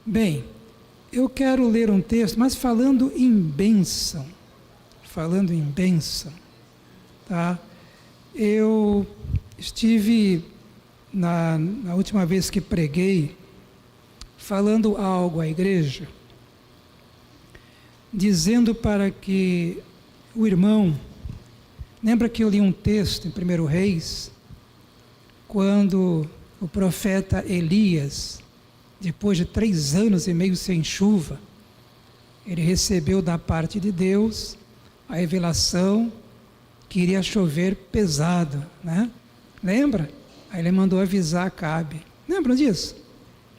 Bem, eu quero ler um texto, mas falando em bênção. Falando em bênção, tá? Eu estive, na última vez que preguei, falando algo à igreja, dizendo para que o irmão... Lembra que eu li um texto em 1 Reis, quando o profeta Elias, depois de 3 anos e meio sem chuva, ele recebeu da parte de Deus a revelação que iria chover pesado, né? Lembra? Aí ele mandou avisar Acabe. Lembram disso?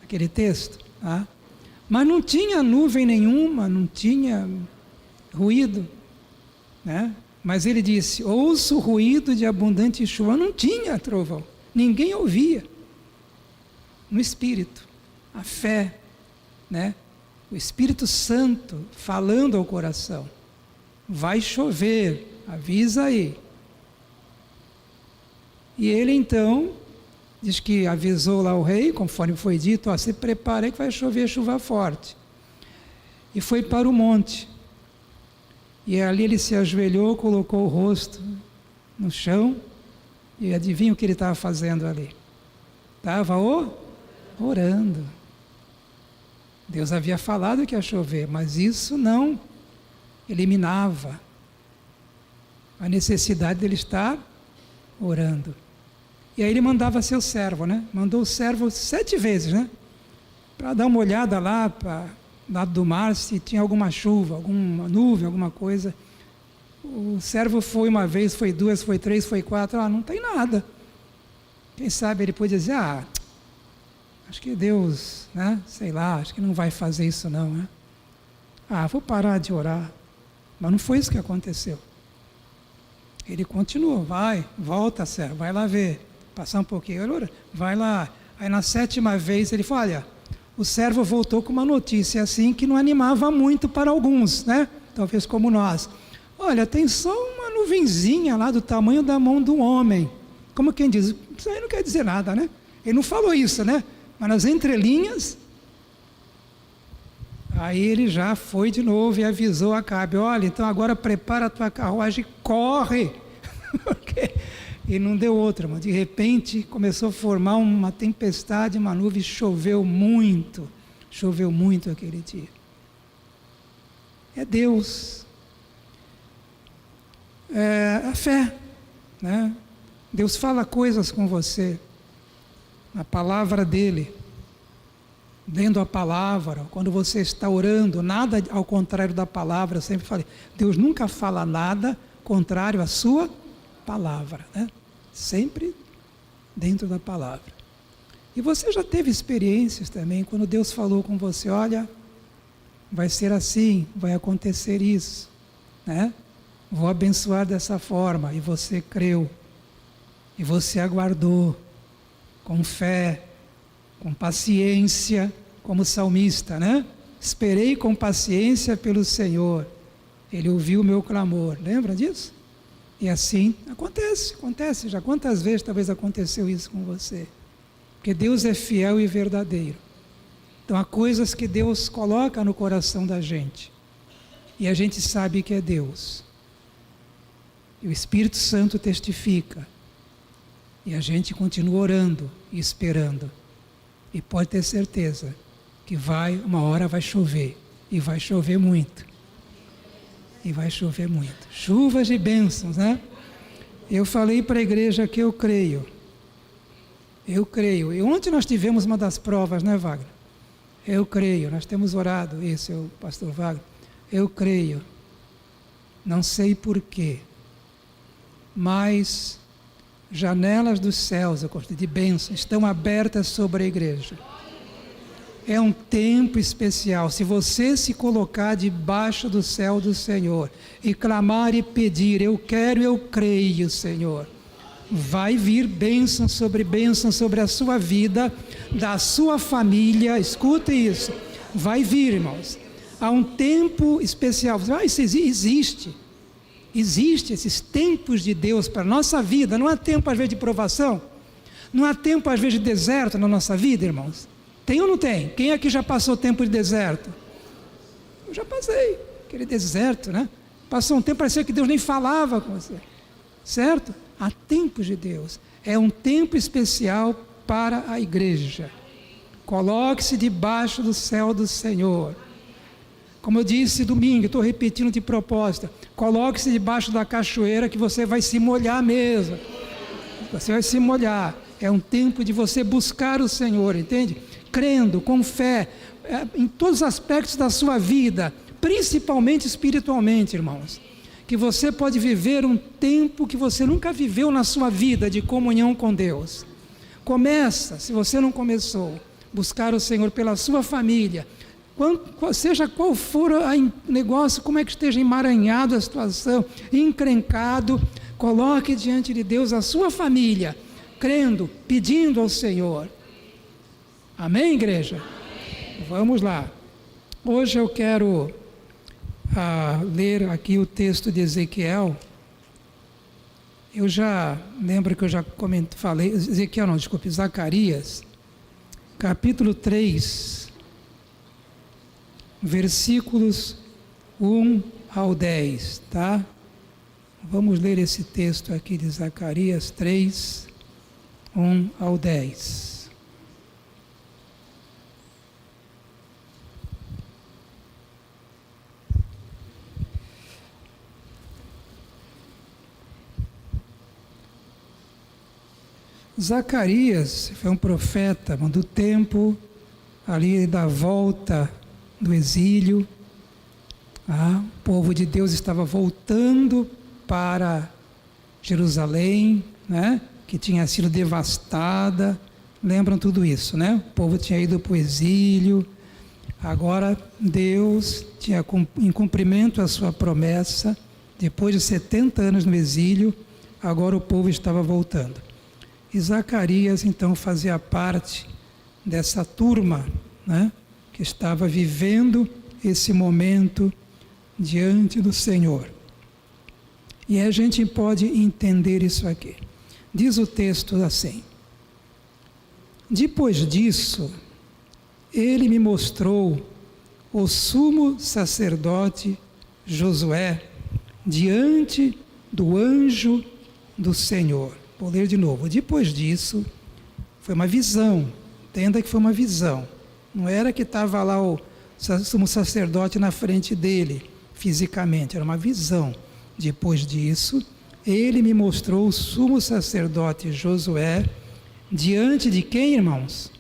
Aquele texto? Tá? Mas não tinha nuvem nenhuma, não tinha ruído, né? Mas ele disse, ouço o ruído de abundante chuva. Não tinha trovão, ninguém ouvia. No Espírito, a fé, né? O Espírito Santo falando ao coração. Vai chover, avisa aí. E ele então, diz que avisou lá o rei, conforme foi dito, ó, se prepare que vai chover chuva forte. E foi para o monte. E ali ele se ajoelhou, colocou o rosto no chão, e adivinha o que ele estava fazendo ali? Estava orando. Deus havia falado que ia chover, mas isso não eliminava a necessidade dele estar orando. E aí ele mandava seu servo, né? Mandou o servo 7 vezes, né? Para dar uma olhada lá, para lado do mar, se tinha alguma chuva, alguma nuvem, alguma coisa. O servo foi 1 vez, foi 2, foi 3, foi 4, não tem nada. Quem sabe ele pode dizer, acho que Deus, né, sei lá, acho que não vai fazer isso não, né? Vou parar de orar. Mas não foi isso que aconteceu. Ele continuou, volta, servo, vai lá ver, passar um pouquinho, vai lá. Aí na 7ª vez ele falou, olha, o servo voltou com uma notícia assim que não animava muito para alguns, né? Talvez como nós. Olha, tem só uma nuvenzinha lá do tamanho da mão de um homem. Como quem diz, isso aí não quer dizer nada, né? Ele não falou isso, né? Mas nas entrelinhas, aí ele já foi de novo e avisou Acabe, olha, então agora prepara a tua carruagem e corre. E não deu outra, mas de repente começou a formar uma tempestade, uma nuvem, choveu muito aquele dia. É Deus. É a fé, né? Deus fala coisas com você, a palavra dele, lendo a palavra, quando você está orando, nada ao contrário da palavra, eu sempre falei, Deus nunca fala nada contrário à sua palavra, né? Sempre dentro da palavra. E você já teve experiências também, quando Deus falou com você, olha, vai ser assim, vai acontecer isso, né? Vou abençoar dessa forma, e você creu, e você aguardou, com fé, com paciência, como salmista, né? Esperei com paciência pelo Senhor, Ele ouviu o meu clamor, lembra disso? E assim acontece, já quantas vezes talvez aconteceu isso com você? Porque Deus é fiel e verdadeiro. Então há coisas que Deus coloca no coração da gente, e a gente sabe que é Deus. E o Espírito Santo testifica, e a gente continua orando e esperando. E pode ter certeza que uma hora vai chover, e vai chover muito. E vai chover muito. Chuvas de bênçãos, né? Eu falei para a igreja que eu creio. Eu creio. E ontem nós tivemos uma das provas, né, Wagner? Eu creio. Nós temos orado isso, o pastor Wagner. Eu creio. Não sei porquê. Mas janelas dos céus, de bênçãos, estão abertas sobre a igreja. É um tempo especial. Se você se colocar debaixo do céu do Senhor e clamar e pedir, eu quero, eu creio, Senhor, vai vir bênção sobre a sua vida, da sua família. Escuta isso, vai vir, irmãos. Há um tempo especial. Isso existe esses tempos de Deus para a nossa vida. Não há tempo às vezes de provação, não há tempo às vezes de deserto na nossa vida, irmãos. Tem ou não tem? Quem aqui já passou tempo de deserto? Eu já passei, aquele deserto, né? Passou um tempo, parecia que Deus nem falava com você, certo? Há tempos de Deus, é um tempo especial para a igreja. Coloque-se debaixo do céu do Senhor. Como eu disse domingo, estou repetindo de propósito, coloque-se debaixo da cachoeira que você vai se molhar mesmo. Você vai se molhar. É um tempo de você buscar o Senhor, entende? Crendo, com fé, em todos os aspectos da sua vida, principalmente espiritualmente, irmãos. Que você pode viver um tempo que você nunca viveu na sua vida de comunhão com Deus. Começa, se você não começou, buscar o Senhor pela sua família, seja qual for o negócio, como é que esteja emaranhado a situação, encrencado, coloque diante de Deus a sua família, crendo, pedindo ao Senhor. Amém, igreja? Amém. Vamos lá. Hoje eu quero ler aqui o texto de Ezequiel. Eu já lembro que eu já falei, Ezequiel não, desculpe, Zacarias, capítulo 3, versículos 1 ao 10, tá? Vamos ler esse texto aqui de Zacarias 3, 1 ao 10. Zacarias foi um profeta do tempo ali da volta do exílio. O povo de Deus estava voltando para Jerusalém, né? Que tinha sido devastada. Lembram tudo isso, né? O povo tinha ido para o exílio. Agora Deus tinha, em cumprimento a sua promessa, depois de 70 anos no exílio, agora o povo estava voltando. E Zacarias, então, fazia parte dessa turma, né, que estava vivendo esse momento diante do Senhor. E a gente pode entender isso aqui. Diz o texto assim: depois disso, ele me mostrou o sumo sacerdote Josué diante do anjo do Senhor. Vou ler de novo. Depois disso, foi uma visão. Entenda que foi uma visão. Não era que estava lá o sumo sacerdote na frente dele, fisicamente. Era uma visão. Depois disso, ele me mostrou o sumo sacerdote Josué diante de quem, irmãos?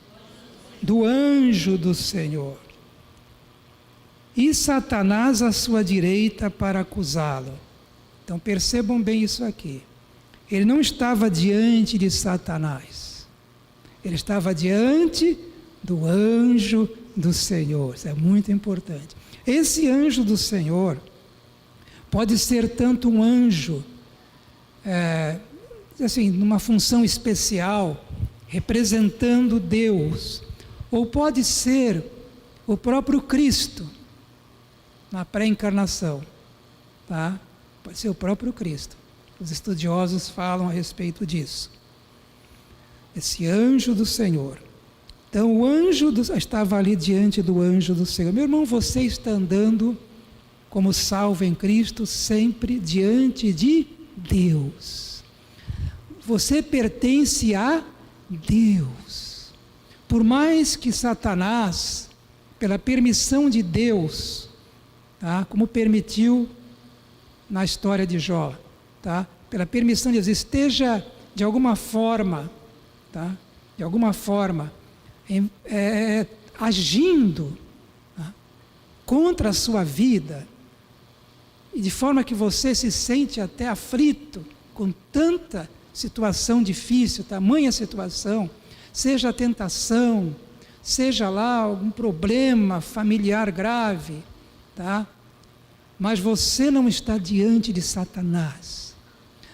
Do anjo do Senhor. E Satanás à sua direita para acusá-lo. Então percebam bem isso aqui. Ele não estava diante de Satanás. Ele estava diante do anjo do Senhor. Isso é muito importante. Esse anjo do Senhor pode ser tanto um anjo, assim, numa função especial, representando Deus, ou pode ser o próprio Cristo, na pré-encarnação, tá? Pode ser o próprio Cristo. Os estudiosos falam a respeito disso. Esse anjo do Senhor. Então o anjo estava ali diante do anjo do Senhor. Meu irmão, você está andando como salvo em Cristo, sempre diante de Deus. Você pertence a Deus. Por mais que Satanás, pela permissão de Deus, tá? Como permitiu na história de Jó, tá? Pela permissão de Deus, esteja de alguma forma, tá? De alguma forma, agindo, tá? Contra a sua vida, e de forma que você se sente até aflito com tanta situação difícil, tamanha situação, seja a tentação, seja lá algum problema familiar grave, tá? Mas você não está diante de Satanás.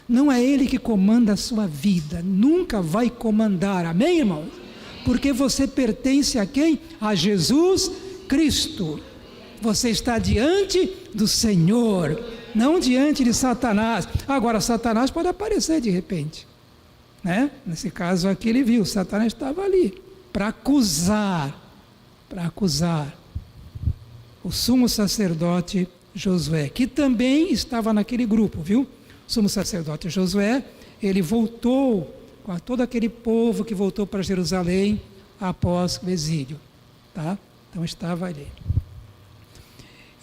Não é ele que comanda a sua vida, nunca vai comandar, amém, irmãos? Porque você pertence a quem? A Jesus Cristo. Você está diante do Senhor, não diante de Satanás. Agora, Satanás pode aparecer de repente, né? Nesse caso aqui ele viu, Satanás estava ali, para acusar o sumo sacerdote Josué, que também estava naquele grupo, viu? O sumo sacerdote Josué, ele voltou com todo aquele povo que voltou para Jerusalém após o exílio, tá? Então estava ali.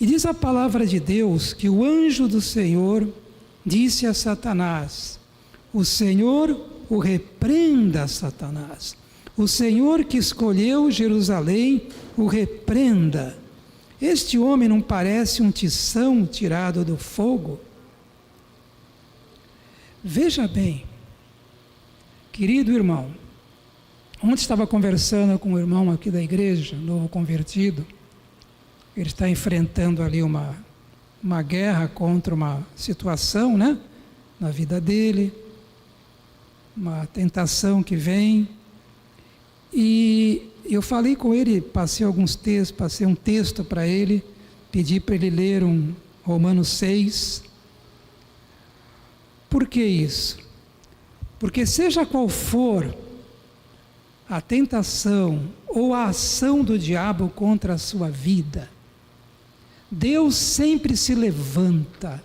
E diz a palavra de Deus que o anjo do Senhor disse a Satanás: o Senhor o repreenda, Satanás. O Senhor que escolheu Jerusalém o repreenda. Este homem não parece um tição tirado do fogo? Veja bem, querido irmão, ontem estava conversando com um irmão aqui da igreja, novo convertido. Ele está enfrentando ali uma guerra contra uma situação, né, na vida dele, uma tentação que vem. E eu falei com ele, passei um texto para ele, pedi para ele ler um Romanos 6. Por que isso? Porque seja qual for a tentação ou a ação do diabo contra a sua vida, Deus sempre se levanta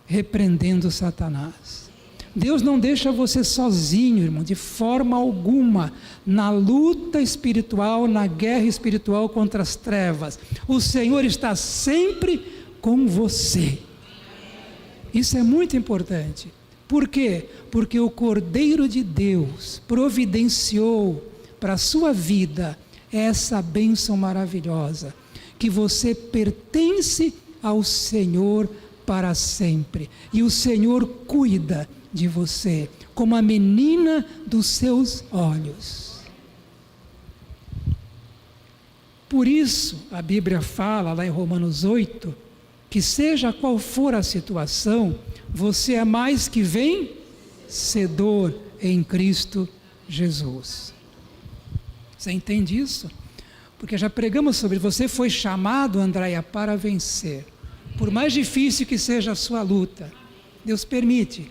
repreendendo Satanás. Deus não deixa você sozinho, irmão, de forma alguma, na luta espiritual, na guerra espiritual contra as trevas. O Senhor está sempre com você. Isso é muito importante. Por quê? Porque o Cordeiro de Deus providenciou para a sua vida essa bênção maravilhosa, que você pertence ao Senhor para sempre. E o Senhor cuida de você como a menina dos seus olhos. Por isso, a Bíblia fala lá em Romanos 8, que seja qual for a situação, você é mais que vencedor em Cristo Jesus. Você entende isso? Porque já pregamos sobre, você foi chamado, Andréia, para vencer. Por mais difícil que seja a sua luta, Deus permite.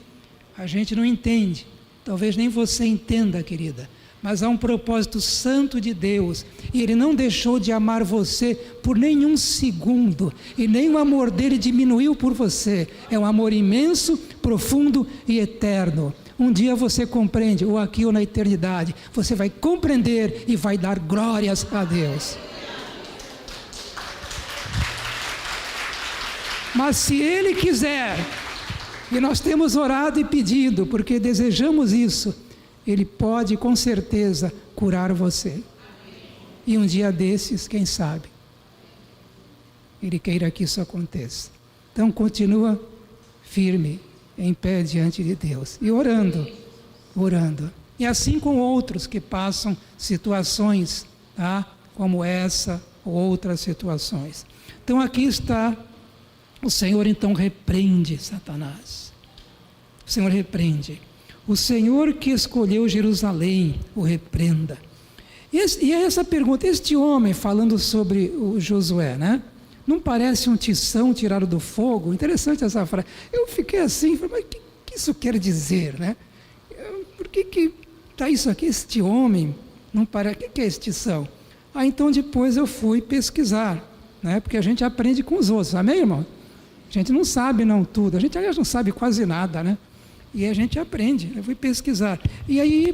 A gente não entende, talvez nem você entenda, querida, mas há um propósito santo de Deus, e Ele não deixou de amar você por nenhum segundo, e nem o amor dele diminuiu por você. É um amor imenso, profundo e eterno. Um dia você compreende, ou aqui ou na eternidade, você vai compreender e vai dar glórias a Deus. Mas se Ele quiser, e nós temos orado e pedido, porque desejamos isso, Ele pode com certeza curar você. E um dia desses, quem sabe, Ele queira que isso aconteça. Então continua firme, em pé diante de Deus, e orando. E assim com outros que passam situações, tá? Como essa ou outras situações. Então aqui está, o Senhor então repreende Satanás. O Senhor repreende. O Senhor que escolheu Jerusalém o repreenda. E é essa pergunta, este homem falando sobre o Josué, né? Não parece um tição tirado do fogo? Interessante essa frase. Eu fiquei assim, falei, mas o que isso quer dizer, né? Por que está isso aqui? Este homem, não parece, o que é esse tição? Então depois eu fui pesquisar, né? Porque a gente aprende com os outros, amém, irmão? A gente não sabe não tudo, a gente aliás não sabe quase nada, né? E a gente aprende, eu fui pesquisar. E aí,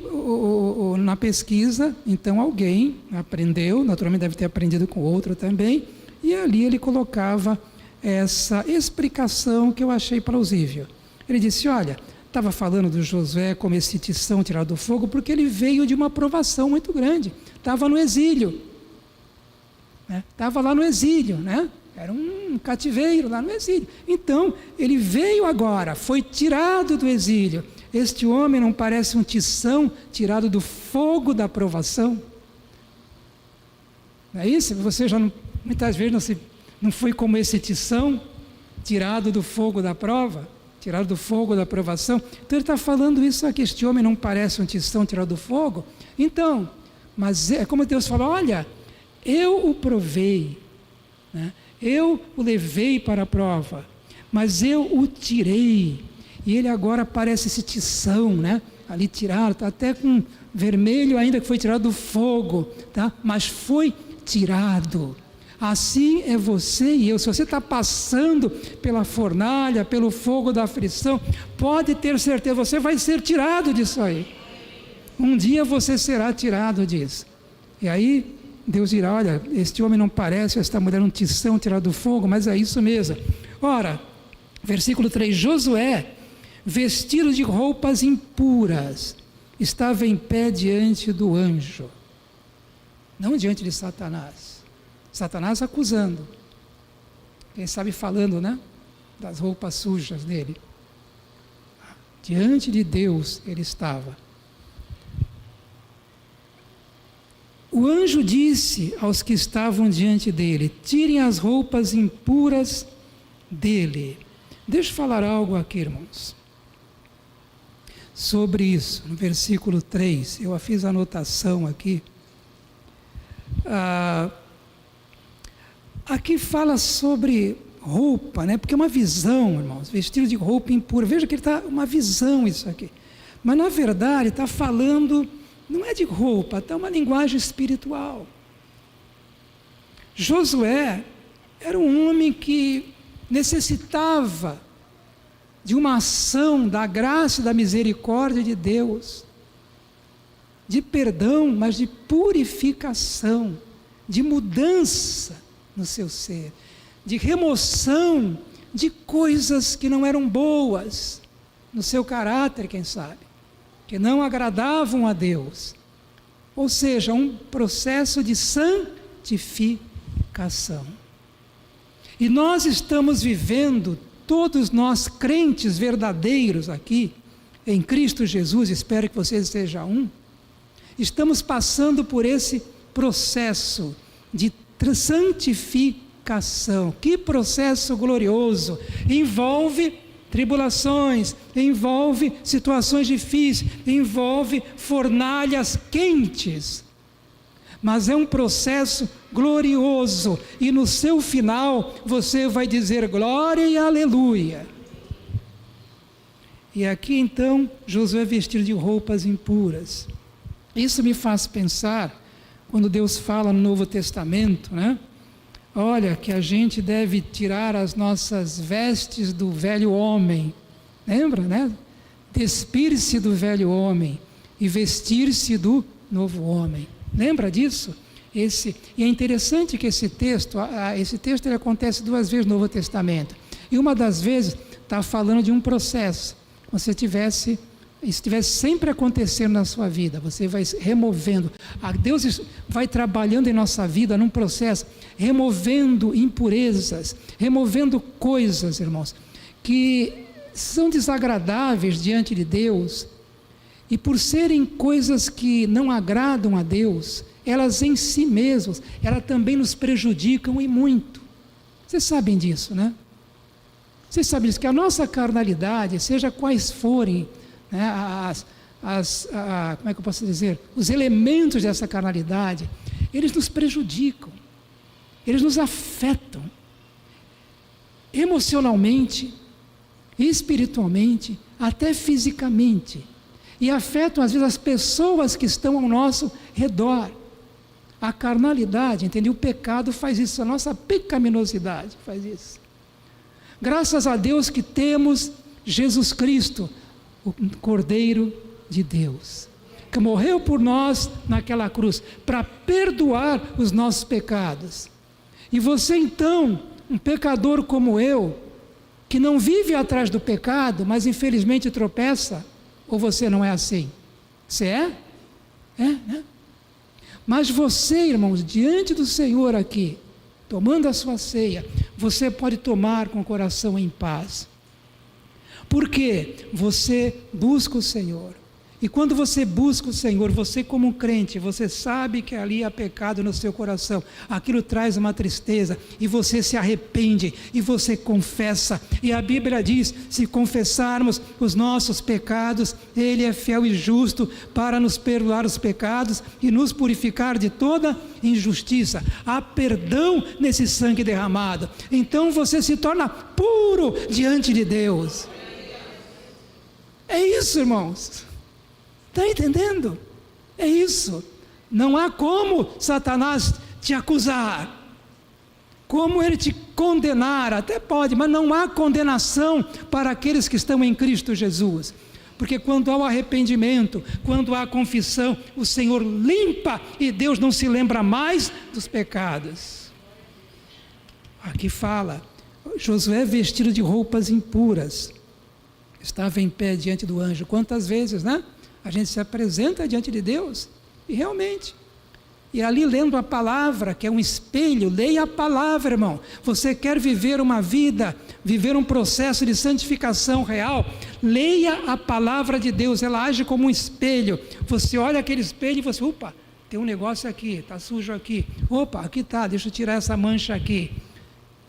na pesquisa, então alguém aprendeu, naturalmente deve ter aprendido com outro também, e ali ele colocava essa explicação que eu achei plausível. Ele disse, olha, estava falando do Josué como esse tição tirado do fogo, porque ele veio de uma provação muito grande, estava no exílio, né? Estava lá no exílio, né? Era um cativeiro lá no exílio. Então, ele veio agora, foi tirado do exílio. Este homem não parece um tição tirado do fogo da provação? Não é isso? Você já não, muitas vezes não foi como esse tição tirado do fogo da prova? Tirado do fogo da provação? Então ele está falando isso aqui, este homem não parece um tição tirado do fogo? Então, mas é como Deus fala, olha, eu o provei, né? Eu o levei para a prova, mas eu o tirei, e ele agora parece esse tição, né? ali tirado, está até com vermelho ainda, que foi tirado do fogo, tá? Mas foi tirado. Assim é você e eu. Se você está passando pela fornalha, pelo fogo da aflição, pode ter certeza, você vai ser tirado disso aí. Um dia você será tirado disso. E aí Deus dirá: olha, este homem não parece, esta mulher um tição tirado do fogo, mas é isso mesmo. Ora, versículo 3, Josué, vestido de roupas impuras, estava em pé diante do anjo, não diante de Satanás. Satanás acusando, quem sabe falando, né, das roupas sujas dele. Diante de Deus ele estava. O anjo disse aos que estavam diante dele: tirem as roupas impuras dele. Deixa eu falar algo aqui, irmãos, sobre isso, no versículo 3, eu fiz a anotação aqui. Aqui fala sobre roupa, né? Porque é uma visão, irmãos, vestido de roupa impura. Veja que ele está uma visão isso aqui. Mas na verdade está falando, não é de roupa, está uma linguagem espiritual. Josué era um homem que necessitava de uma ação da graça e da misericórdia de Deus, de perdão, mas de purificação, de mudança no seu ser, de remoção de coisas que não eram boas no seu caráter, quem sabe, que não agradavam a Deus. Ou seja, um processo de santificação. E nós estamos vivendo, todos nós crentes verdadeiros aqui, em Cristo Jesus, espero que você seja um, estamos passando por esse processo de santificação. Que processo glorioso! Envolve tribulações, envolve situações difíceis, envolve fornalhas quentes, mas é um processo glorioso, e no seu final você vai dizer glória e aleluia. E aqui então Josué vestido de roupas impuras. Isso me faz pensar, quando Deus fala no Novo Testamento, né? Olha, que a gente deve tirar as nossas vestes do velho homem, lembra, né? Despir-se do velho homem e vestir-se do novo homem. Lembra disso? E é interessante que esse texto ele acontece 2 vezes no Novo Testamento. E uma das vezes está falando de um processo. Como se estivesse sempre acontecendo na sua vida, você vai removendo. Deus vai trabalhando em nossa vida num processo, removendo impurezas, removendo coisas, irmãos, que são desagradáveis diante de Deus, e por serem coisas que não agradam a Deus, elas em si mesmas, elas também nos prejudicam e muito. Vocês sabem disso, né? Vocês sabem disso, que a nossa carnalidade, seja quais forem, né, como é que eu posso dizer? Os elementos dessa carnalidade, eles nos prejudicam, eles nos afetam emocionalmente, espiritualmente, até fisicamente, e afetam às vezes as pessoas que estão ao nosso redor. A carnalidade, entendeu? O pecado faz isso, a nossa pecaminosidade faz isso. Graças a Deus que temos Jesus Cristo, o Cordeiro de Deus, que morreu por nós naquela cruz, para perdoar os nossos pecados. E você então, um pecador como eu, que não vive atrás do pecado, mas infelizmente tropeça, ou você não é assim? Você é? É, né? Mas você, irmãos, diante do Senhor aqui, tomando a sua ceia, você pode tomar com o coração em paz. Porque você busca o Senhor. E quando você busca o Senhor, você como um crente, você sabe que ali há pecado no seu coração. Aquilo traz uma tristeza, e você se arrepende, e você confessa. E a Bíblia diz, se confessarmos os nossos pecados, Ele é fiel e justo para nos perdoar os pecados e nos purificar de toda injustiça. Há perdão nesse sangue derramado. Então você se torna puro diante de Deus. É isso, irmãos. Está entendendo? É isso. Não há como Satanás te acusar. Como ele te condenar, até pode, mas não há condenação para aqueles que estão em Cristo Jesus. Porque quando há o arrependimento, quando há a confissão, o Senhor limpa e Deus não se lembra mais dos pecados. Aqui fala, Josué vestido de roupas impuras, estava em pé diante do anjo. Quantas vezes, né? A gente se apresenta diante de Deus e realmente... E ali lendo a palavra, que é um espelho, leia a palavra, irmão. Você quer viver uma vida, viver um processo de santificação real, leia a palavra de Deus, ela age como um espelho. Você olha aquele espelho e você, opa, tem um negócio aqui, está sujo aqui. Opa, aqui está, deixa eu tirar essa mancha aqui.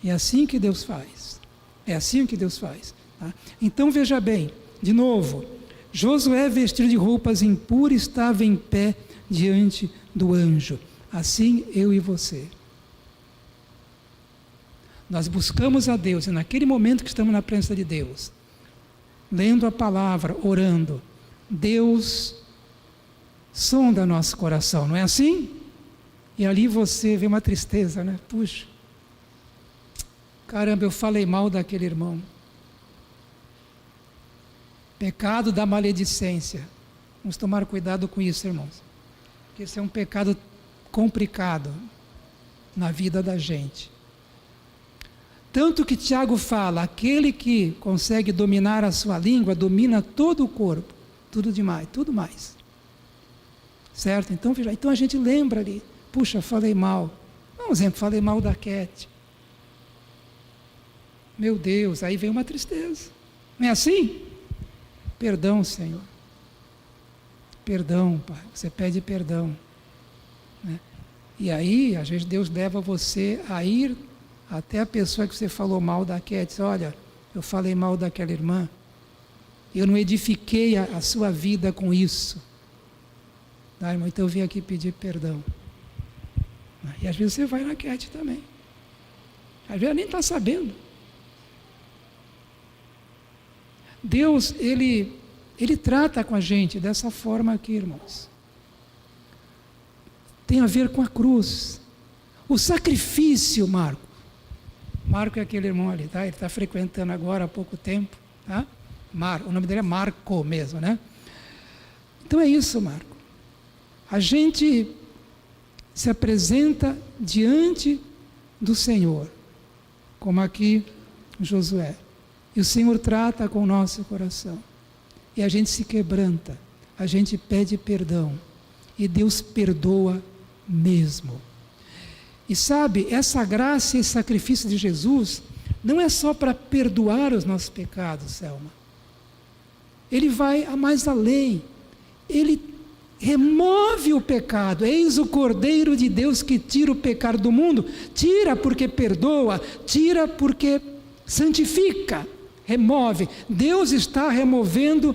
É assim que Deus faz. É assim que Deus faz. Tá? Então veja bem, de novo, Josué vestido de roupas impuras estava em pé diante do anjo. Assim eu e você. Nós buscamos a Deus, e naquele momento que estamos na presença de Deus, lendo a palavra, orando, Deus sonda nosso coração, não é assim? E ali você vê uma tristeza, né? Puxa, caramba, eu falei mal daquele irmão. Pecado da maledicência. Vamos tomar cuidado com isso, irmãos. Porque esse é um pecado complicado na vida da gente. Tanto que Tiago fala, aquele que consegue dominar a sua língua, domina todo o corpo, tudo demais, tudo mais. Certo? Então a gente lembra ali, puxa, falei mal. Um exemplo, falei mal da Cat. Meu Deus, aí vem uma tristeza. Não é assim? Perdão, Senhor. Perdão, Pai, você pede perdão, né? E aí, às vezes Deus leva você a ir até a pessoa que você falou mal daquela, diz, olha, eu falei mal daquela irmã, eu não edifiquei a sua vida com isso, tá, irmão? Então eu vim aqui pedir perdão. E às vezes você vai na Cat também, às vezes ela nem está sabendo. Deus, Ele trata com a gente dessa forma aqui, irmãos. Tem a ver com a cruz. O sacrifício, Marco é aquele irmão ali, tá? Ele está frequentando agora há pouco tempo, tá? O nome dele é Marco mesmo, né? Então é isso, Marco. A gente se apresenta diante do Senhor, como aqui Josué. E o Senhor trata com o nosso coração. E a gente se quebranta, a gente pede perdão, e Deus perdoa mesmo. E sabe, essa graça e esse sacrifício de Jesus, não é só para perdoar os nossos pecados, Selma. Ele vai a mais além, ele remove o pecado. Eis o Cordeiro de Deus que tira o pecado do mundo. Tira porque perdoa, tira porque santifica. Remove. Deus está removendo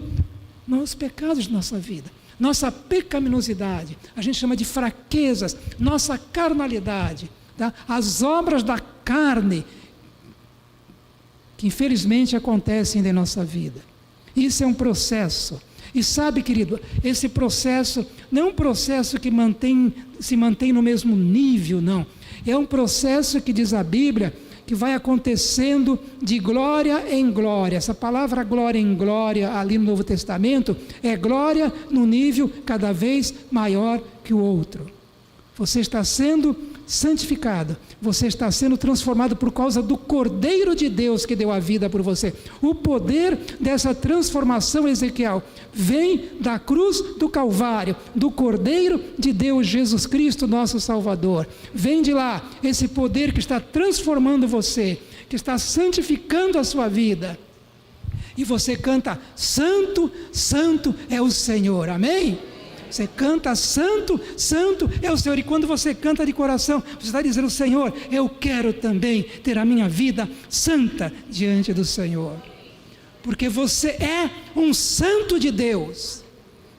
os pecados de nossa vida, nossa pecaminosidade, a gente chama de fraquezas, nossa carnalidade, tá? As obras da carne que infelizmente acontecem em nossa vida. Isso é um processo. E sabe, querido, esse processo não é um processo que se mantém no mesmo nível, não. É um processo que diz a Bíblia que vai acontecendo de glória em glória. Essa palavra glória em glória ali no Novo Testamento é glória no nível cada vez maior que o outro. Você está sendo santificado, você está sendo transformado por causa do Cordeiro de Deus que deu a vida por você. O poder dessa transformação, Ezequiel, vem da cruz do Calvário, do Cordeiro de Deus, Jesus Cristo, nosso Salvador. Vem de lá esse poder que está transformando você, que está santificando a sua vida. E você canta, santo, santo é o Senhor, amém? Você canta, santo, santo é o Senhor. E quando você canta de coração, você está dizendo, Senhor, eu quero também ter a minha vida santa diante do Senhor. Porque você é um santo de Deus.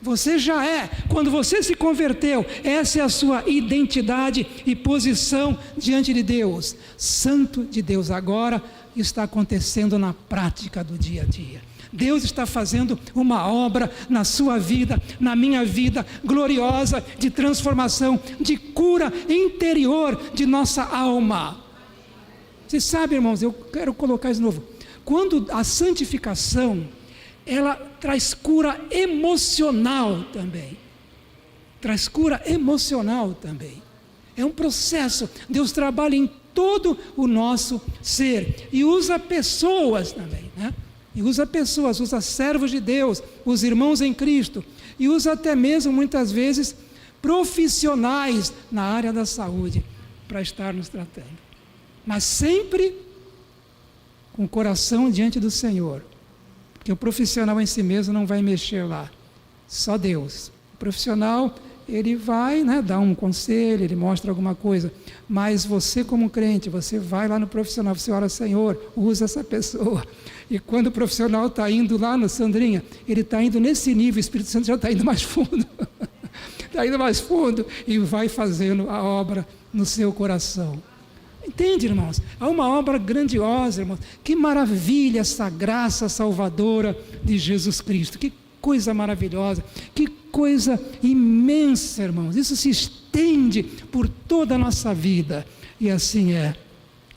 Você já é. Quando você se converteu, essa é a sua identidade e posição diante de Deus. Santo de Deus. Agora está acontecendo na prática do dia a dia. Deus está fazendo uma obra na sua vida, na minha vida, gloriosa, de transformação, de cura interior de nossa alma. Você sabe, irmãos, eu quero colocar isso de novo. Quando a santificação, ela traz cura emocional também. Traz cura emocional também. É um processo. Deus trabalha em todo o nosso ser. E usa pessoas também, né? E usa pessoas, usa servos de Deus, os irmãos em Cristo. E usa até mesmo, muitas vezes, profissionais na área da saúde para estar nos tratando. Mas sempre com o coração diante do Senhor. Porque o profissional em si mesmo não vai mexer lá. Só Deus. O profissional, ele vai, né, dar um conselho, ele mostra alguma coisa. Mas você como crente, você vai lá no profissional, você ora, Senhor, usa essa pessoa. E quando o profissional está indo lá no Sandrinha, ele está indo nesse nível, o Espírito Santo já está indo mais fundo. Está indo mais fundo e vai fazendo a obra no seu coração. Entende, irmãos? Há uma obra grandiosa, irmãos. Que maravilha essa graça salvadora de Jesus Cristo. Que coisa maravilhosa. Que coisa imensa, irmãos. Isso se estende por toda a nossa vida. E assim é.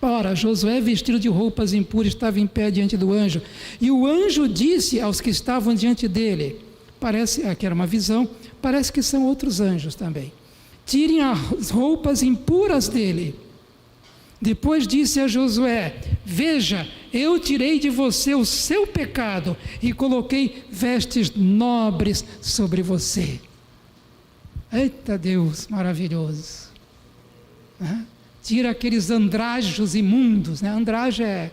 Ora, Josué, vestido de roupas impuras, estava em pé diante do anjo. E o anjo disse aos que estavam diante dele, parece, aqui era uma visão, parece que são outros anjos também. Tirem as roupas impuras dele. Depois disse a Josué, veja, eu tirei de você o seu pecado e coloquei vestes nobres sobre você. Eita Deus, maravilhoso. Tira aqueles andrajos imundos, né? Andrajo é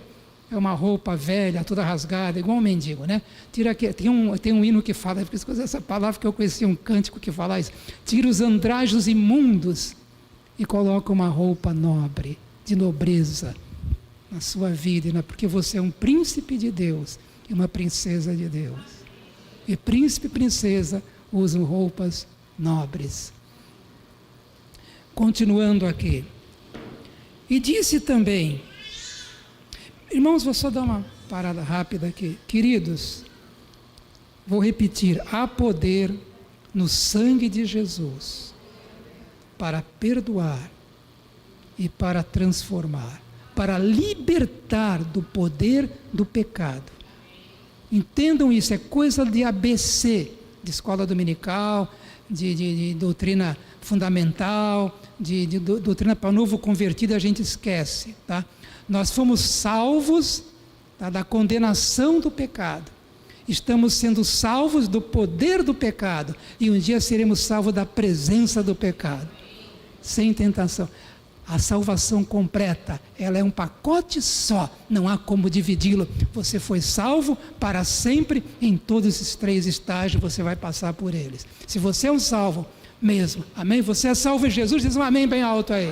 uma roupa velha, toda rasgada, igual um mendigo, né? Tira tem um hino que fala, essa palavra que eu conheci, um cântico que fala isso. Tira os andrajos imundos e coloca uma roupa nobre, de nobreza na sua vida, porque você é um príncipe de Deus e uma princesa de Deus. E príncipe e princesa usam roupas nobres. Continuando aqui. E disse também, irmãos, vou só dar uma parada rápida aqui. Queridos, vou repetir, há poder no sangue de Jesus para perdoar e para transformar, para libertar do poder do pecado. Entendam isso, é coisa de ABC, de escola dominical, de doutrina fundamental, de doutrina para novo convertido, a gente esquece, tá? Nós fomos salvos, tá, da condenação do pecado. Estamos sendo salvos do poder do pecado e um dia seremos salvos da presença do pecado, sem tentação. A salvação completa, ela é um pacote só, não há como dividi-lo. Você foi salvo para sempre, em todos esses 3 estágios você vai passar por eles. Se você é um salvo mesmo, amém? Você é salvo em Jesus, diz um amém bem alto aí.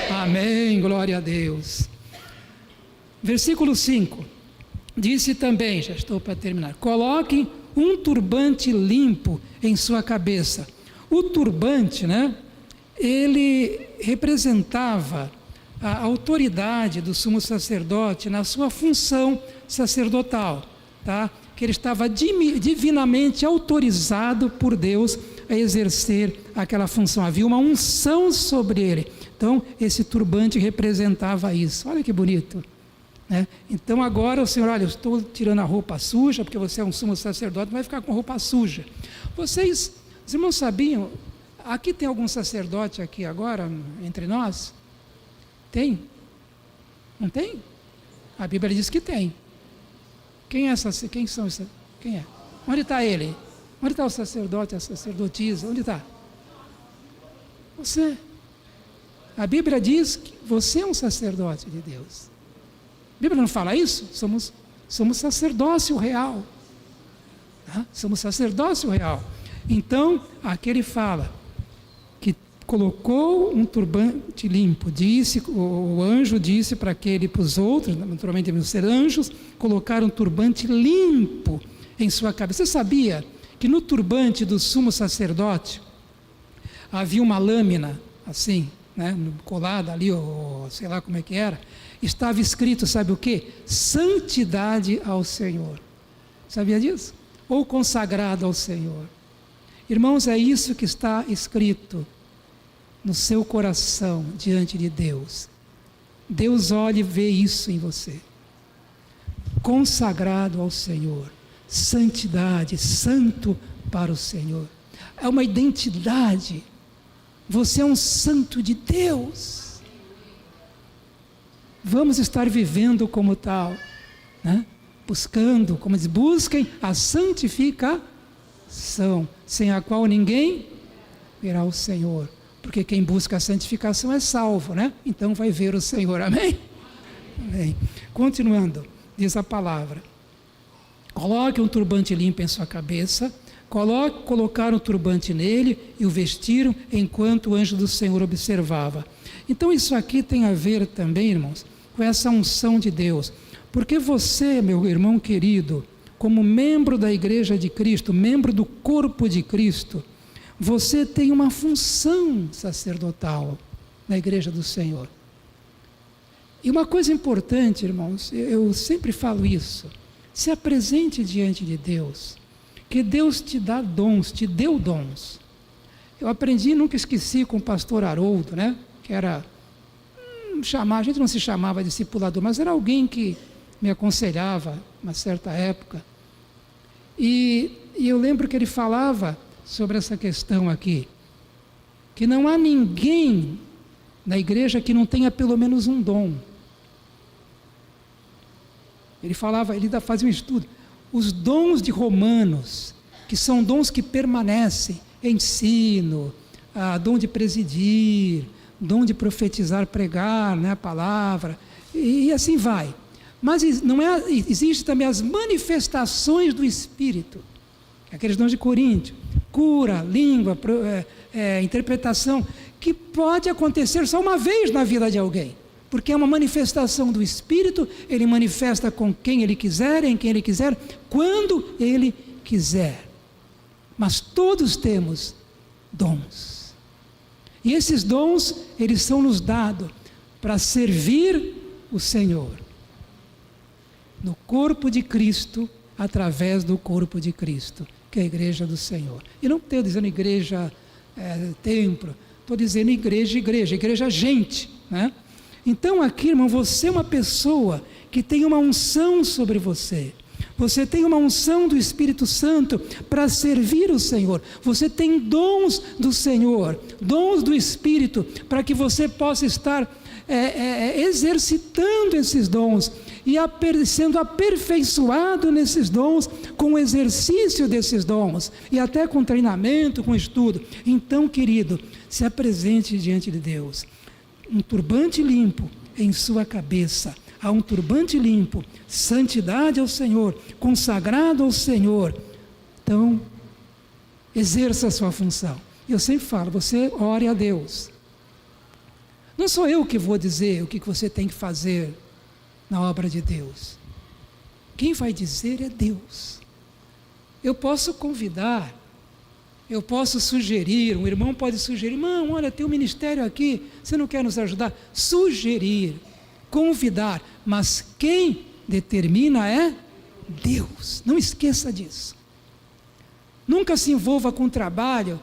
Amém, amém, glória a Deus. Versículo 5, disse também, já estou para terminar, coloquem um turbante limpo em sua cabeça. O turbante, né? Ele representava a autoridade do sumo sacerdote na sua função sacerdotal, tá? Que ele estava divinamente autorizado por Deus a exercer aquela função. Havia uma unção sobre ele. Então, esse turbante representava isso. Olha que bonito, né? Então, agora o Senhor, olha, eu estou tirando a roupa suja, porque você é um sumo sacerdote, não vai ficar com roupa suja. Os irmãos sabiam... Aqui tem algum sacerdote aqui agora, entre nós? Tem? Não tem? A Bíblia diz que tem. Quem são esses? Quem é? Onde está ele? Onde está o sacerdote, a sacerdotisa? Onde está? Você. A Bíblia diz que você é um sacerdote de Deus. A Bíblia não fala isso? Somos sacerdócio real. Tá? Somos sacerdócio real. Então, aqui ele fala que colocou um turbante limpo, o anjo disse para os outros, naturalmente devem ser anjos, colocar um turbante limpo em sua cabeça. Você sabia que no turbante do sumo sacerdote havia uma lâmina assim, né, colada ali, ou sei lá como é que era, estava escrito, sabe o quê? Santidade ao Senhor. Sabia disso? Ou consagrado ao Senhor. Irmãos, é isso que está escrito no seu coração diante de Deus. Deus olha e vê isso em você. Consagrado ao Senhor. Santidade, santo para o Senhor. É uma identidade. Você é um santo de Deus. Vamos estar vivendo como tal, né? Buscando, como diz, busquem a santificação, sem a qual ninguém verá o Senhor. Porque quem busca a santificação é salvo, né? Então vai ver o Senhor, amém? Amém. Continuando, diz a palavra. Coloque um turbante limpo em sua cabeça, colocaram o turbante nele e o vestiram enquanto o anjo do Senhor observava. Então isso aqui tem a ver também, irmãos, com essa unção de Deus. Porque você, meu irmão querido, como membro da Igreja de Cristo, membro do corpo de Cristo, você tem uma função sacerdotal na Igreja do Senhor. E uma coisa importante, irmãos, eu sempre falo isso, se apresente diante de Deus, que Deus te dá dons, te deu dons. Eu aprendi, nunca esqueci com o pastor Haroldo, né? Que era, a gente não se chamava discipulador, mas era alguém que me aconselhava uma certa época. E eu lembro que ele falava sobre essa questão aqui, que não há ninguém na igreja que não tenha pelo menos um dom. Ele falava, ele fazia um estudo, os dons de Romanos, que são dons que permanecem, ensino, dom de presidir, dom de profetizar, pregar, né, a palavra, e assim vai. Mas não é, existe também as manifestações do Espírito, aqueles dons de Coríntio, cura, língua, interpretação, que pode acontecer só uma vez na vida de alguém, porque é uma manifestação do Espírito, ele manifesta com quem ele quiser, em quem ele quiser, quando ele quiser. Mas todos temos dons. E esses dons, eles são nos dados para servir o Senhor. No corpo de Cristo, através do corpo de Cristo, que é a igreja do Senhor. E não estou dizendo igreja, templo, estou dizendo igreja gente, né? Então aqui, irmão, você é uma pessoa que tem uma unção sobre você. Você tem uma unção do Espírito Santo para servir o Senhor. Você tem dons do Senhor, dons do Espírito, para que você possa estar exercitando esses dons e sendo aperfeiçoado nesses dons, com o exercício desses dons, e até com treinamento, com estudo. Então, querido, se apresente diante de Deus. Um turbante limpo em sua cabeça. Há um turbante limpo, santidade ao Senhor, consagrado ao Senhor. Então, exerça a sua função. Eu sempre falo, você ore a Deus. Não sou eu que vou dizer o que você tem que fazer na obra de Deus. Quem vai dizer é Deus. Eu posso convidar, eu posso sugerir, um irmão pode sugerir, irmão, olha, tem um ministério aqui, você não quer nos ajudar? Sugerir, convidar, mas quem determina é Deus. Não esqueça disso. Nunca se envolva com o trabalho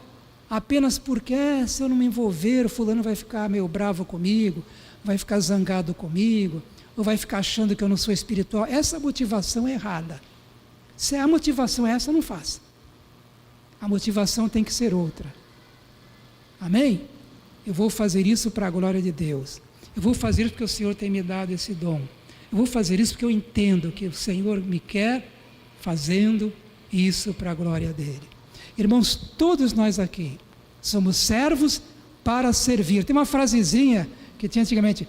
apenas porque, se eu não me envolver, o fulano vai ficar meio bravo comigo, vai ficar zangado comigo, ou vai ficar achando que eu não sou espiritual. Essa motivação é errada. Se a motivação é essa, não faça. A motivação tem que ser outra. Amém? Eu vou fazer isso para a glória de Deus. Eu vou fazer isso porque o Senhor tem me dado esse dom. Eu vou fazer isso porque eu entendo que o Senhor me quer fazendo isso para a glória dEle. Irmãos, todos nós aqui somos servos para servir. Tem uma frasezinha que tinha antigamente,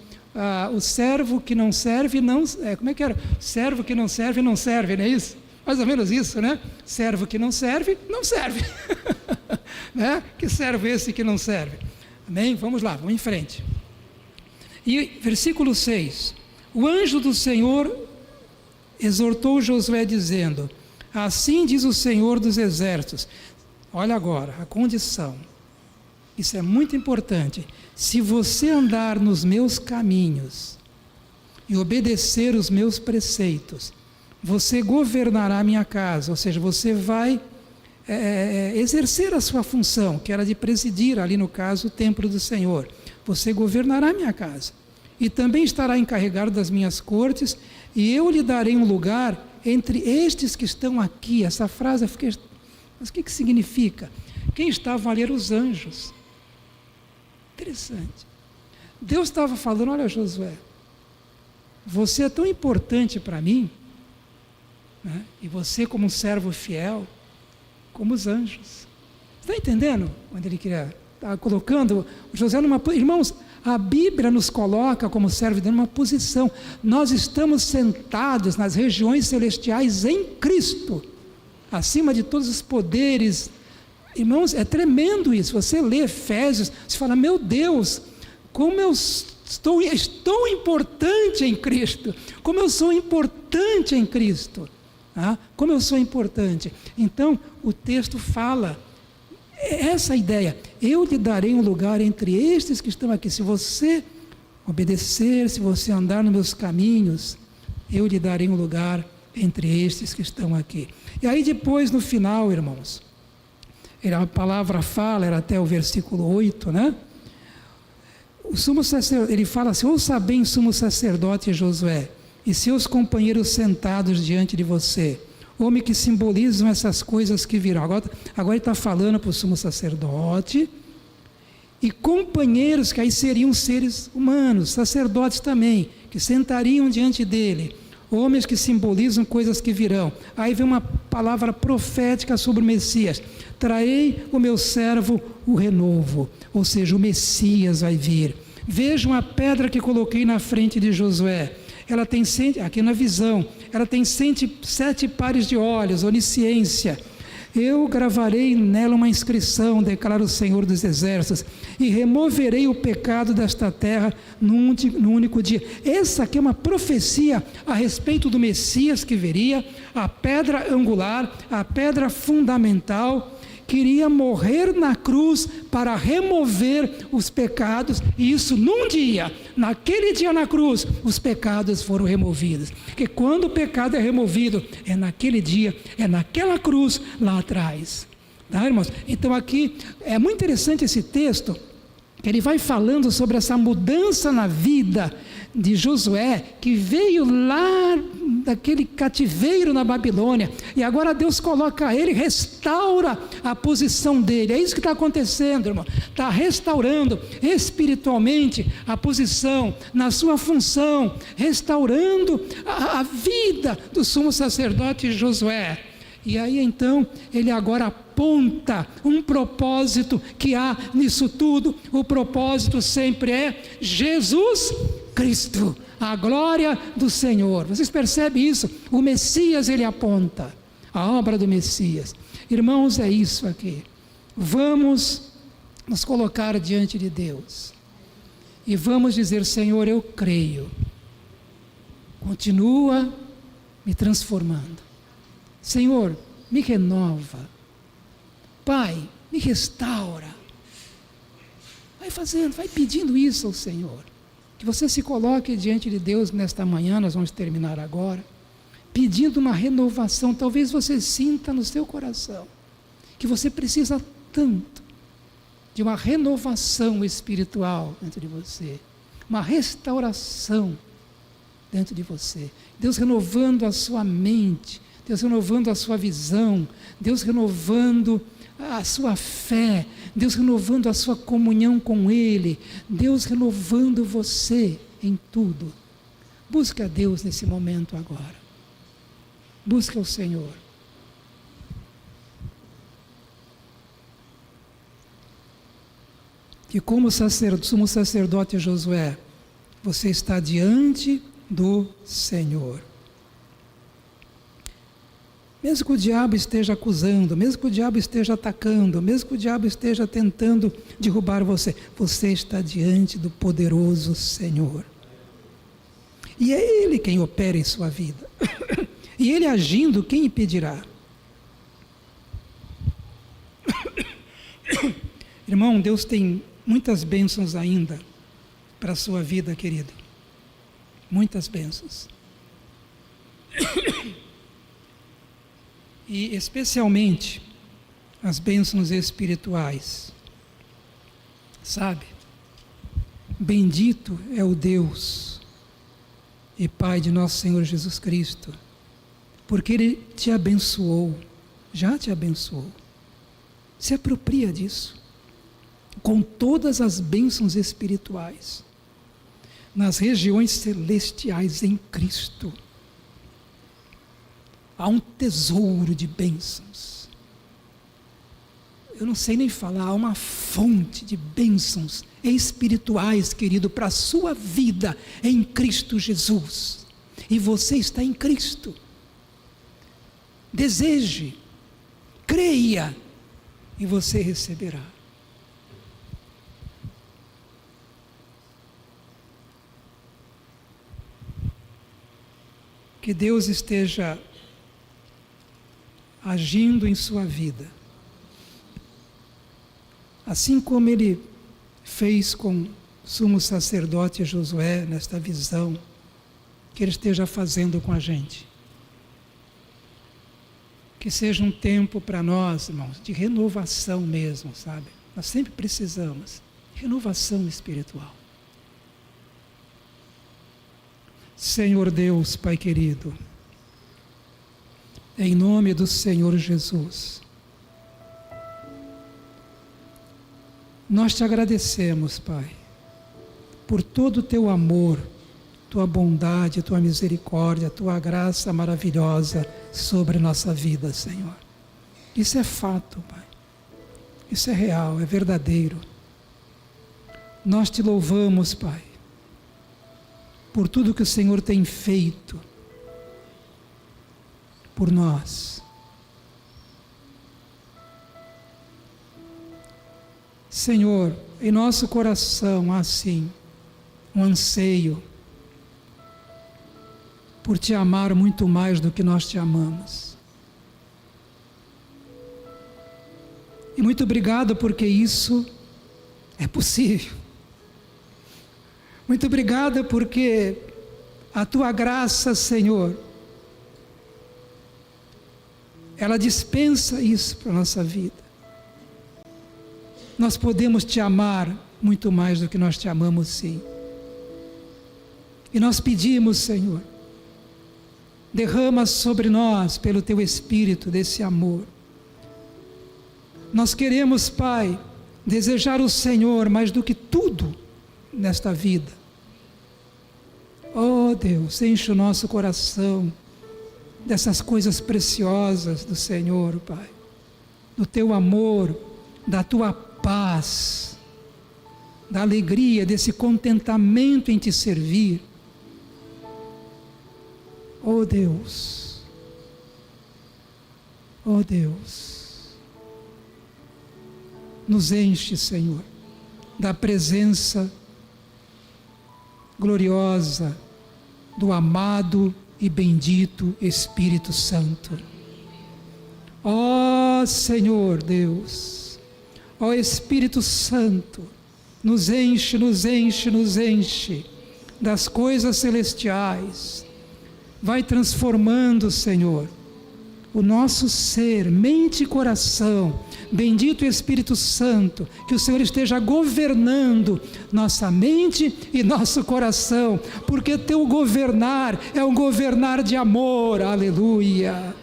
o servo que não serve, não... como é que era? Servo que não serve, não serve, não é isso? Mais ou menos isso, né? Servo que não serve, não serve. Né? Que servo esse que não serve? Amém? Vamos lá, vamos em frente. E versículo 6. O anjo do Senhor exortou Josué dizendo, assim diz o Senhor dos exércitos. Olha agora, a condição. Isso é muito importante. Se você andar nos meus caminhos e obedecer os meus preceitos, você governará a minha casa, ou seja, você vai exercer a sua função, que era de presidir ali no caso o templo do Senhor. Você governará a minha casa e também estará encarregado das minhas cortes, e eu lhe darei um lugar entre estes que estão aqui. Essa frase eu fiquei, mas o que significa? Quem estavam ali eram os anjos. Interessante. Deus estava falando: olha, Josué, você é tão importante para mim, né? E você como um servo fiel, como os anjos. Está entendendo? Onde ele queria estar colocando o Josué numa... Irmãos, a Bíblia nos coloca como servo de Deus numa posição. Nós estamos sentados nas regiões celestiais em Cristo, acima de todos os poderes. Irmãos, é tremendo isso. Você lê Efésios, você fala: meu Deus, como eu estou importante em Cristo, como eu sou importante em Cristo, como eu sou importante. Então o texto fala essa ideia: eu lhe darei um lugar entre estes que estão aqui. Se você obedecer, se você andar nos meus caminhos, eu lhe darei um lugar entre estes que estão aqui. E aí depois, no final, irmãos, a palavra fala, era até o versículo 8, né? O sumo sacerdote, ele fala assim: ouça bem, sumo sacerdote Josué, e seus companheiros sentados diante de você, homem que simbolizam essas coisas que virão. Agora ele está falando para o sumo sacerdote e companheiros, que aí seriam seres humanos, sacerdotes também, que sentariam diante dele, homens que simbolizam coisas que virão. Aí vem uma palavra profética sobre o Messias: traei o meu servo o renovo, ou seja, o Messias vai vir. Vejam a pedra que coloquei na frente de Josué. Ela tem, aqui na visão, ela tem 7 pares de olhos, onisciência. Eu gravarei nela uma inscrição, declara o Senhor dos Exércitos, e removerei o pecado desta terra num único dia. Essa aqui é uma profecia a respeito do Messias que viria, a pedra angular, a pedra fundamental, que iria morrer na cruz para remover os pecados, e isso num dia. Naquele dia na cruz, os pecados foram removidos. Porque quando o pecado é removido, é naquele dia, é naquela cruz lá atrás. Tá, irmãos? Então aqui é muito interessante esse texto, que ele vai falando sobre essa mudança na vida de Josué, que veio lá daquele cativeiro na Babilônia, e agora Deus coloca ele, restaura a posição dele. É isso que está acontecendo, irmão. Está restaurando espiritualmente a posição, na sua função, restaurando a vida do sumo sacerdote Josué. E aí então ele agora aponta um propósito que há nisso tudo. O propósito sempre é Jesus Cristo, a glória do Senhor. Vocês percebem isso? O Messias, ele aponta a obra do Messias. Irmãos, é isso aqui. Vamos nos colocar diante de Deus e vamos dizer: Senhor, eu creio, continua me transformando. Senhor, me renova. Pai, me restaura. Vai fazendo, vai pedindo isso ao Senhor. Que você se coloque diante de Deus nesta manhã, nós vamos terminar agora, pedindo uma renovação. Talvez você sinta no seu coração que você precisa tanto de uma renovação espiritual dentro de você, uma restauração dentro de você. Deus renovando a sua mente, Deus renovando a sua visão, Deus renovando a sua fé, Deus renovando a sua comunhão com Ele, Deus renovando você em tudo. Busque a Deus nesse momento agora. Busque ao Senhor. E como sumo sacerdote Josué, você está diante do Senhor. Mesmo que o diabo esteja acusando, mesmo que o diabo esteja atacando, mesmo que o diabo esteja tentando derrubar você, você está diante do poderoso Senhor. E é Ele quem opera em sua vida. E Ele agindo, quem impedirá? Irmão, Deus tem muitas bênçãos ainda para a sua vida, querido. Muitas bênçãos. e especialmente as bênçãos espirituais. Sabe? Bendito é o Deus e Pai de nosso Senhor Jesus Cristo, porque Ele te abençoou, já te abençoou. Se apropria disso, com todas as bênçãos espirituais, nas regiões celestiais em Cristo. Há um tesouro de bênçãos. Eu não sei nem falar, há uma fonte de bênçãos espirituais, querido, para a sua vida em Cristo Jesus. E você está em Cristo. Deseje, creia, e você receberá. Que Deus esteja agindo em sua vida, assim como Ele fez com o sumo sacerdote Josué, nesta visão, que Ele esteja fazendo com a gente. Que seja um tempo para nós, irmãos, de renovação mesmo, sabe? Nós sempre precisamos de renovação espiritual. Senhor Deus, Pai querido, em nome do Senhor Jesus, nós te agradecemos, Pai, por todo o teu amor, tua bondade, tua misericórdia, tua graça maravilhosa sobre a nossa vida, Senhor. Isso é fato, Pai. Isso é real, é verdadeiro. Nós te louvamos, Pai, por tudo que o Senhor tem feito por nós. Senhor, em nosso coração há sim um anseio por te amar muito mais do que nós te amamos. E muito obrigado porque isso é possível. Muito obrigado porque a tua graça, Senhor, ela dispensa isso para a nossa vida. Nós podemos te amar muito mais do que nós te amamos, sim. E nós pedimos, Senhor, derrama sobre nós, pelo teu Espírito, desse amor. Nós queremos, Pai, desejar o Senhor mais do que tudo nesta vida. Oh Deus, enche o nosso coração dessas coisas preciosas do Senhor, Pai, do teu amor, da tua paz, da alegria, desse contentamento em te servir. Oh Deus, oh Deus, nos enche, Senhor, da presença gloriosa do amado e bendito Espírito Santo. Ó Senhor Deus, ó Espírito Santo, nos enche, nos enche, nos enche das coisas celestiais. Vai transformando, Senhor, o nosso ser, mente e coração. Bendito Espírito Santo, que o Senhor esteja governando nossa mente e nosso coração, porque teu governar é um governar de amor, aleluia,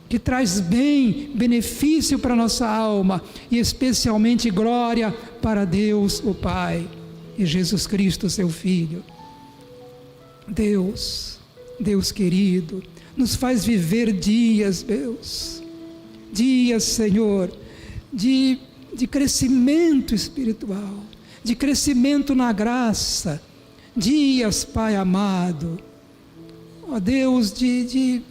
que traz bem, benefício para a nossa alma e especialmente glória para Deus, o Pai, e Jesus Cristo, seu Filho. Deus querido, nos faz viver dias, Deus, dias, Senhor, de crescimento espiritual, de crescimento na graça, dias, Pai amado, ó Deus, de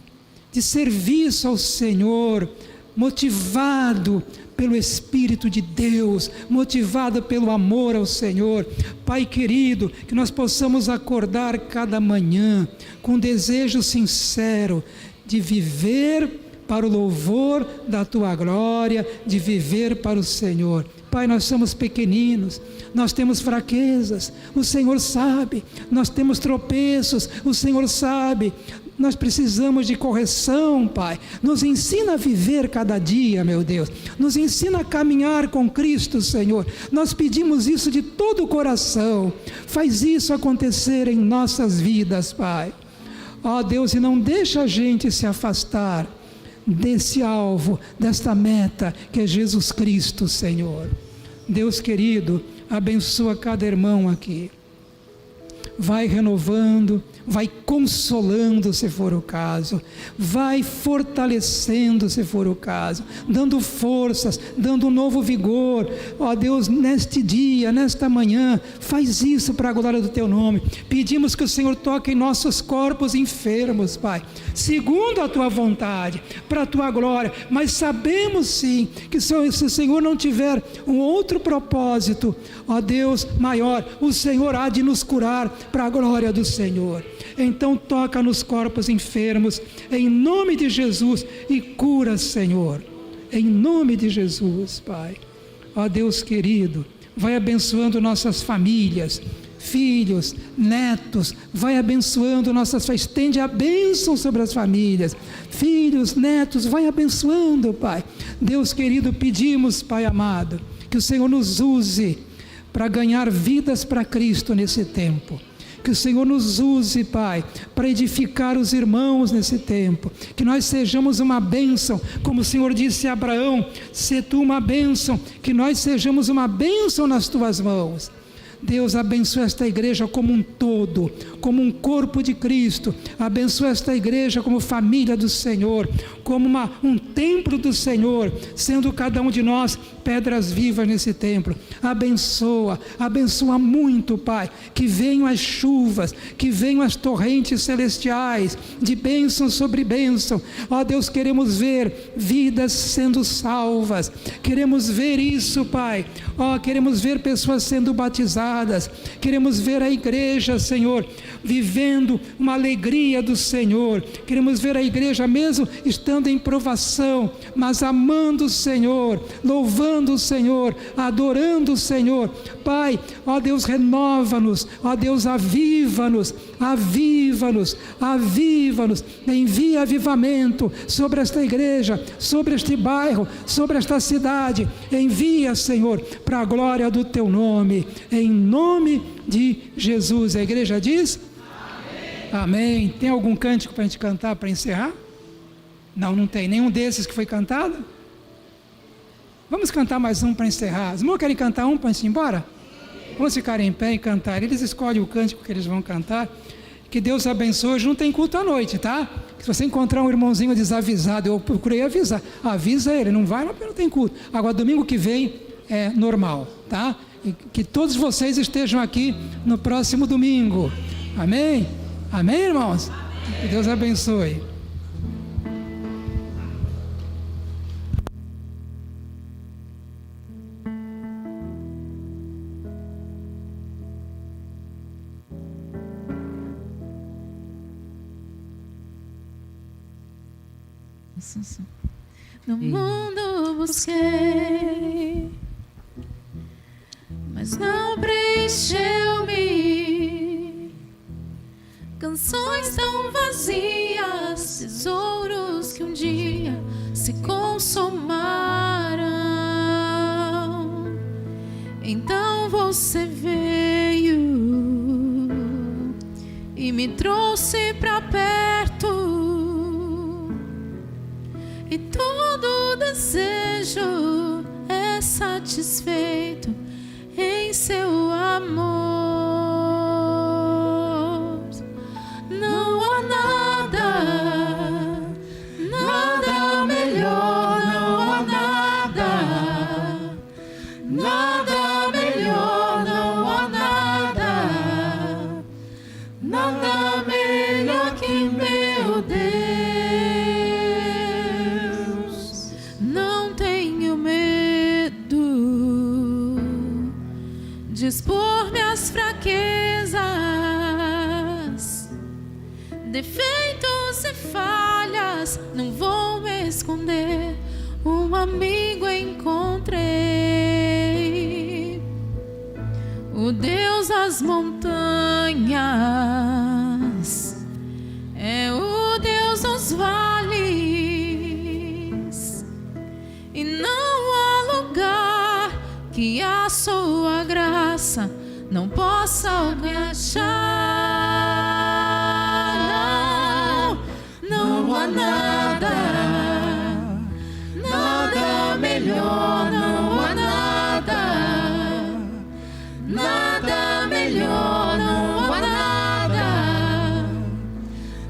serviço ao Senhor, motivado pelo Espírito de Deus, motivado pelo amor ao Senhor. Pai querido, que nós possamos acordar cada manhã com desejo sincero de viver para o louvor da Tua glória, de viver para o Senhor. Pai, nós somos pequeninos, nós temos fraquezas, o Senhor sabe, nós temos tropeços, o Senhor sabe, Nós precisamos de correção, Pai. Nos ensina a viver cada dia, meu Deus. Nos ensina a caminhar com Cristo, Senhor. Nós pedimos isso de todo o coração. Faz isso acontecer em nossas vidas, Pai. Ó Deus, e não deixa a gente se afastar desse alvo, desta meta que é Jesus Cristo, Senhor. Deus querido, abençoa cada irmão aqui. Vai renovando, vai consolando se for o caso, vai fortalecendo se for o caso, dando forças, dando um novo vigor. Ó Deus, neste dia, nesta manhã, faz isso para a glória do Teu nome. Pedimos que o Senhor toque em nossos corpos enfermos, Pai, segundo a Tua vontade, para a Tua glória, mas sabemos sim, que se o Senhor não tiver um outro propósito, ó Deus maior, o Senhor há de nos curar para a glória do Senhor. Então toca nos corpos enfermos, em nome de Jesus, e cura, Senhor, em nome de Jesus, Pai. Ó Deus querido, vai abençoando nossas famílias, filhos, netos, vai abençoando nossas famílias, estende a bênção sobre as famílias, filhos, netos, vai abençoando, Pai. Deus querido, pedimos, Pai amado, que o Senhor nos use para ganhar vidas para Cristo nesse tempo. Que o Senhor nos use, Pai, para edificar os irmãos nesse tempo. Que nós sejamos uma bênção, como o Senhor disse a Abraão: se tu uma bênção, que nós sejamos uma bênção nas tuas mãos. Deus, abençoa esta igreja como um todo, como um corpo de Cristo. Abençoa esta igreja como família do Senhor, como um templo do Senhor, sendo cada um de nós pedras vivas nesse templo. Abençoa, abençoa muito, Pai, que venham as chuvas, que venham as torrentes celestiais, de bênção sobre bênção. Ó Deus, queremos ver vidas sendo salvas, queremos ver isso, Pai. Ó, queremos ver pessoas sendo batizadas, queremos ver a igreja, Senhor, vivendo uma alegria do Senhor. Queremos ver a igreja mesmo estando em provação, mas amando o Senhor, louvando o Senhor, adorando o Senhor. Pai, ó Deus, renova-nos, ó Deus, aviva-nos, aviva-nos, aviva-nos. Envia avivamento sobre esta igreja, sobre este bairro, sobre esta cidade. Envia, Senhor, para a glória do Teu nome, em nome de Jesus. A igreja diz? Amém. Amém. Tem algum cântico para a gente cantar para encerrar? Não, não tem. Nenhum desses que foi cantado? Vamos cantar mais um para encerrar. Os irmãos querem cantar um para a gente ir embora? Vamos ficar em pé e cantar. Eles escolhem o cântico que eles vão cantar. Que Deus abençoe. Hoje não tem culto à noite, tá? Se você encontrar um irmãozinho desavisado, eu procurei avisar. Avisa ele, não vai, não tem culto. Agora, domingo que vem é normal, tá? E que todos vocês estejam aqui no próximo domingo. Amém? Amém, irmãos? Amém. Que Deus abençoe. No mundo busquei, mas não preencheu-me. Canções tão vazias, tesouros que um dia se consumaram. Então você veio e me trouxe pra perto. E todo desejo é satisfeito em seu amor. Não há nada, nada melhor, não há nada, nada melhor, não há nada, nada melhor que meu Deus. Expor minhas fraquezas, defeitos e falhas, não vou me esconder. Um amigo encontrei, o Deus das montanhas, é o vales, e não há lugar que a sua graça não possa alcançar. Não há nada, nada melhor, não há nada, nada melhor, não há nada,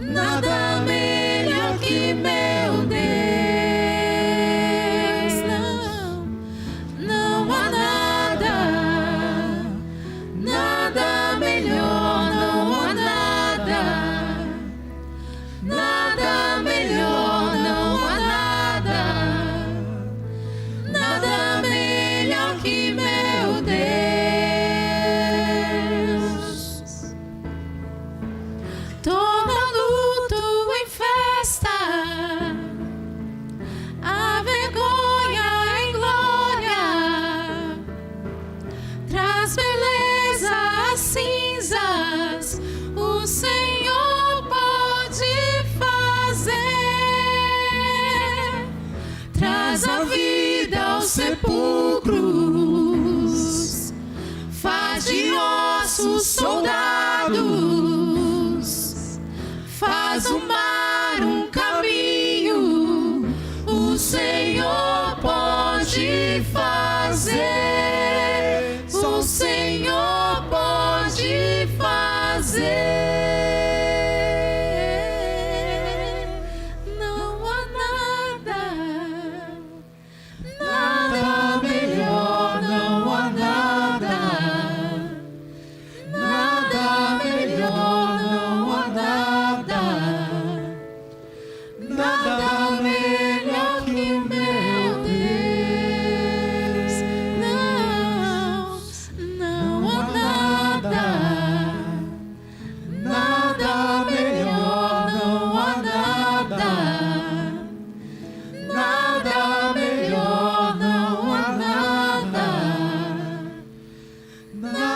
nada melhor que meu Deus. Não há nada, nada melhor, não há nada, nada melhor, não há nada, nada melhor que meu Deus. Torna luto em festa, a vergonha em glória, traz beleza às cinzas, o Senhor pode fazer. Traz a vida aos sepulcros, faz de ossos soldados, faz o mar um caminho, o Senhor pode fazer, o Senhor pode fazer. Não há nada, nada melhor, não há nada, nada melhor, não há nada, nada melhor que meu Deus. Não há nada, nada melhor, não há nada, nada melhor, não há nada, nada